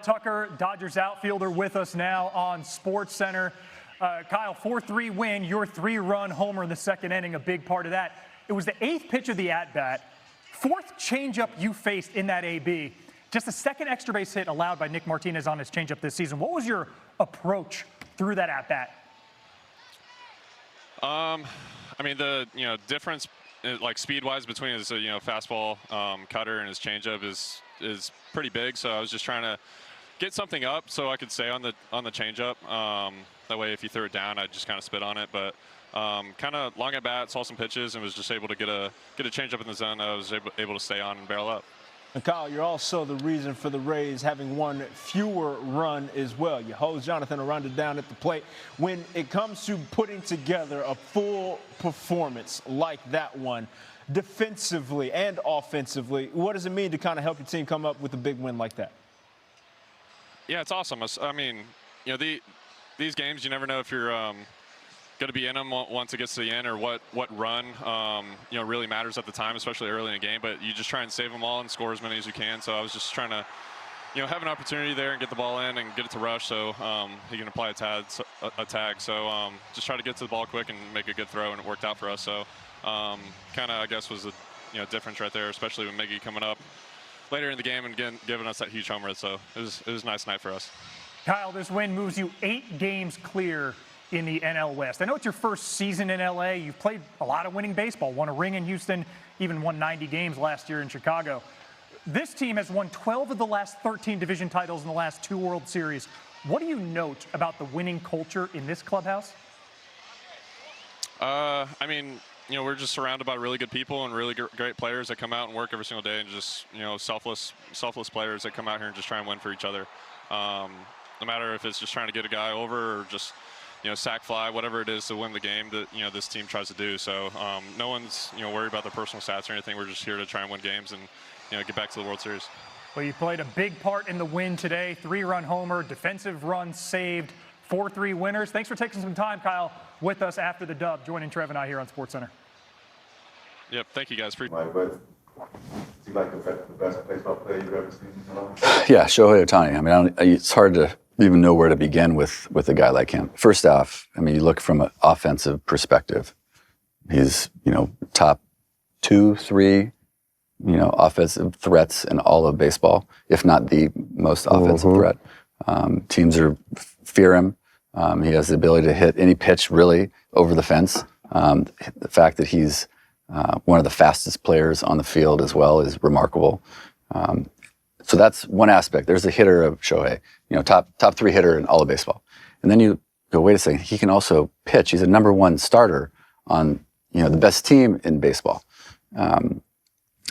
Tucker, Dodgers outfielder, with us now on SportsCenter. Kyle, 4-3 win, your 3-run homer in the second inning, a big part of that. It was the 8th pitch of the at-bat, 4th changeup you faced in that AB. Just the second extra base hit allowed by Nick Martinez on his changeup this season. What was your approach through that at-bat? I mean, the difference, like speed-wise, between his fastball cutter and his changeup is pretty big. So I was just trying to get something up so I could stay on the changeup. That way, if he threw it down, I'd just kind of spit on it. But kind of long at bat, saw some pitches, and was just able to get a changeup in the zone that I was able to stay on and barrel up. And Kyle, you're also the reason for the Rays having one fewer run as well. You hose Jonathan Aranda down at the plate. When it comes to putting together a full performance like that one, defensively and offensively, what does it mean to kind of help your team come up with a big win like that? Yeah, it's awesome. I mean, these games, you never know if you're going to be in them once it gets to the end, or what run really matters at the time, especially early in the game. But you just try and save them all and score as many as you can. So I was just trying to have an opportunity there and get the ball in and get it to Rush so he can apply a tag. So just try to get to the ball quick and make a good throw, and it worked out for us. So kind of, I guess, was a difference right there, especially with Miggy coming up later in the game and giving us that huge homer. So it was a nice night for us. Kyle, this win moves you 8 games clear in the NL West. I know it's your first season in LA. You've played a lot of winning baseball, won a ring in Houston, even won 90 games last year in Chicago. This team has won 12 of the last 13 division titles in the last 2 World Series. What do you note about the winning culture in this clubhouse? I mean, we're just surrounded by really good people and really great players that come out and work every single day, and just, selfless players that come out here and just try and win for each other. No matter if it's just trying to get a guy over or just, sack fly, whatever it is to win the game that, this team tries to do. So no one's, worried about their personal stats or anything. We're just here to try and win games and, get back to the World Series. Well, you played a big part in the win today. 3-run homer, defensive runs saved, 4-3 winners. Thanks for taking some time, Kyle, with us after the dub, joining Trev and I here on SportsCenter. Yep, thank you guys. But is he like the best baseball player you've ever seen? Yeah, Shohei Ohtani. I mean, it's hard to even know where to begin with a guy like him. First off, I mean, you look from an offensive perspective. He's, top 2, 3, offensive threats in all of baseball, if not the most offensive threat. Teams fear him. He has the ability to hit any pitch really over the fence. The fact that he's one of the fastest players on the field as well is remarkable. So that's one aspect. There's a hitter of Shohei, top 3 hitter in all of baseball. And then you go, wait a second, he can also pitch. He's a #1 starter on, the best team in baseball.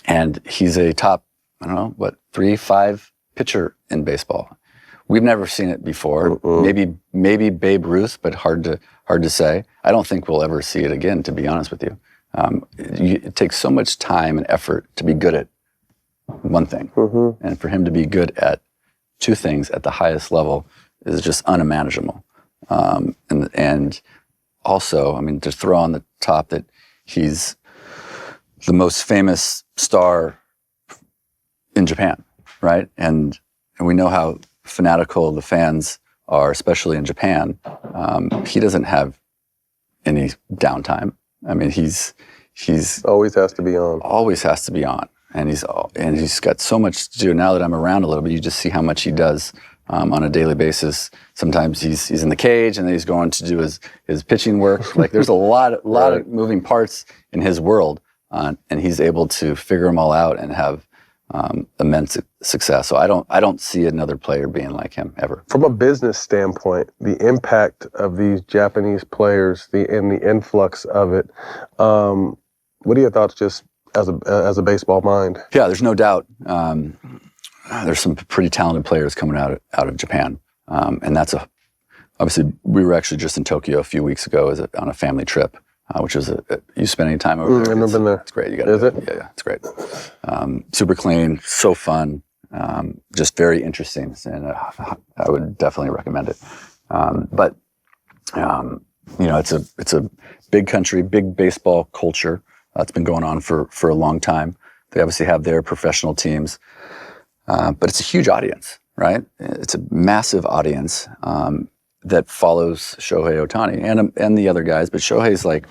And he's a top, 3, 5 pitcher in baseball. We've never seen it before. Maybe Babe Ruth, but hard to say. I don't think we'll ever see it again, to be honest with you. It takes so much time and effort to be good at one thing. And for him to be good at 2 things at the highest level is just unimaginable. And also, I mean, to throw on the top that he's the most famous star in Japan, right? And we know how fanatical the fans are, especially in Japan. He doesn't have any downtime. I mean, he's always has to be on. Always has to be on, and he's got so much to do. Now that I'm around a little bit, you just see how much he does on a daily basis. Sometimes he's in the cage, and then he's going to do his pitching work. Like, there's a lot of moving parts in his world, and he's able to figure them all out and have immense success. So I don't see another player being like him ever. From a business standpoint, the impact of these Japanese players, and the influx of it, what are your thoughts just as a baseball mind? Yeah, there's no doubt. There's some pretty talented players coming out of Japan, and that's obviously we were actually just in Tokyo a few weeks ago on a family trip. Which is you spend any time over there? I've never been there. It's great. You got to. Is it? Yeah, it's great. Super clean, so fun, just very interesting, and I would definitely recommend it. But it's a big country, big baseball culture. It's been going on for a long time. They obviously have their professional teams, but it's a huge audience, right? It's a massive audience that follows Shohei Ohtani and the other guys, but Shohei's like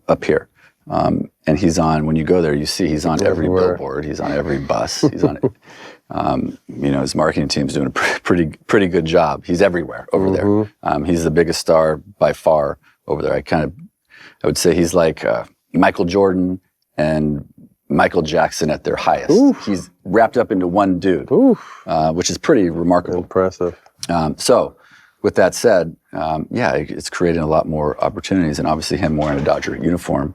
up here. And he's on, when you go there, you see he's on every billboard, he's on every bus, he's on it. His marketing team's doing a pretty good job. He's everywhere over there. He's the biggest star by far over there. I would say he's like Michael Jordan and Michael Jackson at their highest. Oof. He's wrapped up into one dude, which is pretty remarkable. Impressive. So, with that said, it's creating a lot more opportunities, and obviously him wearing a Dodger uniform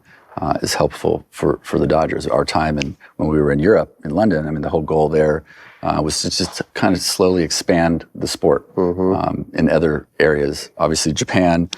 is helpful for the Dodgers. Our time when we were in Europe, in London, I mean, the whole goal there was to just kind of slowly expand the sport in other areas. Obviously, Japan,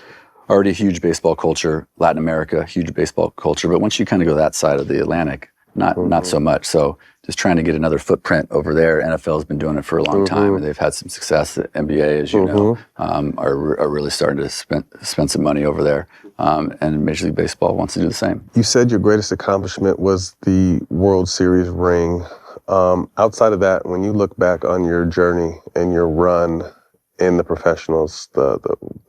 already a huge baseball culture. Latin America, huge baseball culture. But once you kind of go that side of the Atlantic, not so much. So just trying to get another footprint over there. NFL's been doing it for a long time, and they've had some success. The NBA, as you know, are really starting to spend some money over there. And Major League Baseball wants to do the same. You said your greatest accomplishment was the World Series ring. Outside of that, when you look back on your journey and your run in the professionals,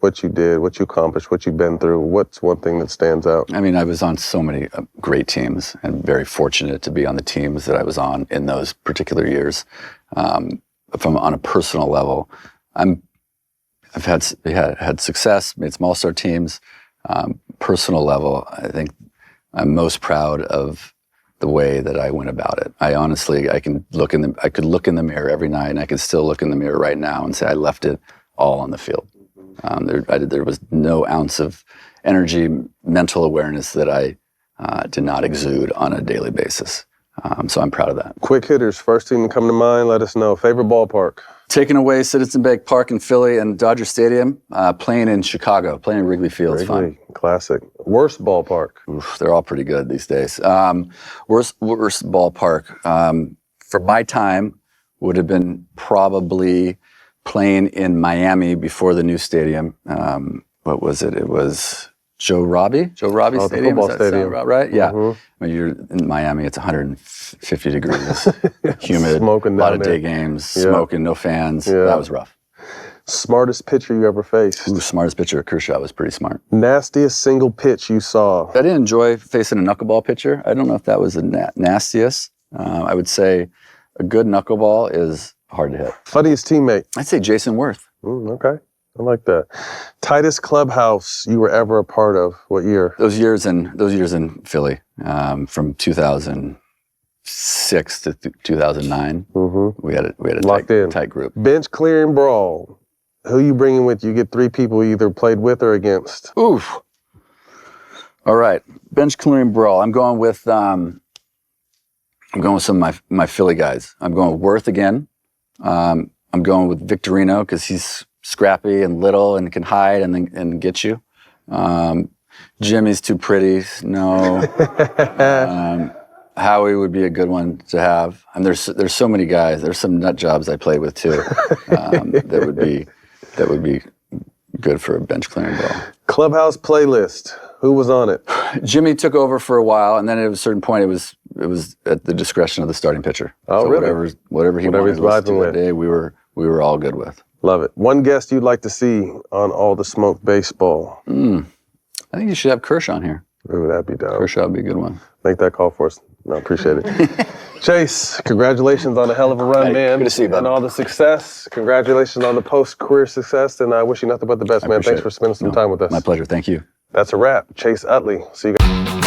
what you did, what you accomplished, what you've been through, what's one thing that stands out? I mean, I was on so many great teams and very fortunate to be on the teams that I was on in those particular years. From on a personal level, I've had success, made some all-star teams. Personal level, I think I'm most proud of the way that I went about it. I honestly, I could look in the mirror every night, and I could still look in the mirror right now and say I left it all on the field. There was no ounce of energy, mental awareness that I did not exude on a daily basis. So I'm proud of that. Quick hitters, first team to come to mind, let us know. Favorite ballpark? Taking away Citizen Bank Park in Philly and Dodger Stadium, playing in Chicago, playing in Wrigley Field is fun. Classic. Worst ballpark? Oof, they're all pretty good these days. Worst ballpark, for my time, would have been probably playing in Miami before the new stadium. What was it? It was Joe Robbie Stadium. The football stadium. Sound about right? Yeah. When you're in Miami, it's 150 degrees, humid, smoking a lot of down day games, smoking, no fans. That was rough. Smartest pitcher you ever faced? Ooh, smartest pitcher, Kershaw was pretty smart. Nastiest single pitch you saw? I didn't enjoy facing a knuckleball pitcher. I don't know if that was the nastiest. I would say a good knuckleball is hard to hit. Funniest teammate? I'd say Jason Worth. Okay. I like that. Tightest clubhouse you were ever a part of? What year? Those years in Philly, from 2006 to 2009. We had a tight group. Bench clearing brawl. Who you bringing with you? You get three people you either played with or against. Oof. All right, bench clearing brawl. I'm going with some of my Philly guys. I'm going with Worth again. I'm going with Victorino because he's scrappy and little and can hide and get you. Jimmy's too pretty. No. Howie would be a good one to have. And there's so many guys. There's some nut jobs I play with too. that would be good for a bench clearing brawl. Clubhouse playlist. Who was on it? Jimmy took over for a while, and then at a certain point, it was at the discretion of the starting pitcher. Oh, so really? Whatever he wanted to listen to that day, we were all good with. Love it. One guest you'd like to see on All the Smoke Baseball? I think you should have Kershaw on here. Ooh, that'd be dope. Kershaw would be a good one. Make that call for us. No, appreciate it. Chase, congratulations on a hell of a run, man. Good to see you, bud. And all the success. Congratulations on the post-career success, and I wish you nothing but the best, man. Thanks for spending some time with us. My pleasure. Thank you. That's a wrap. Chase Utley. See you guys.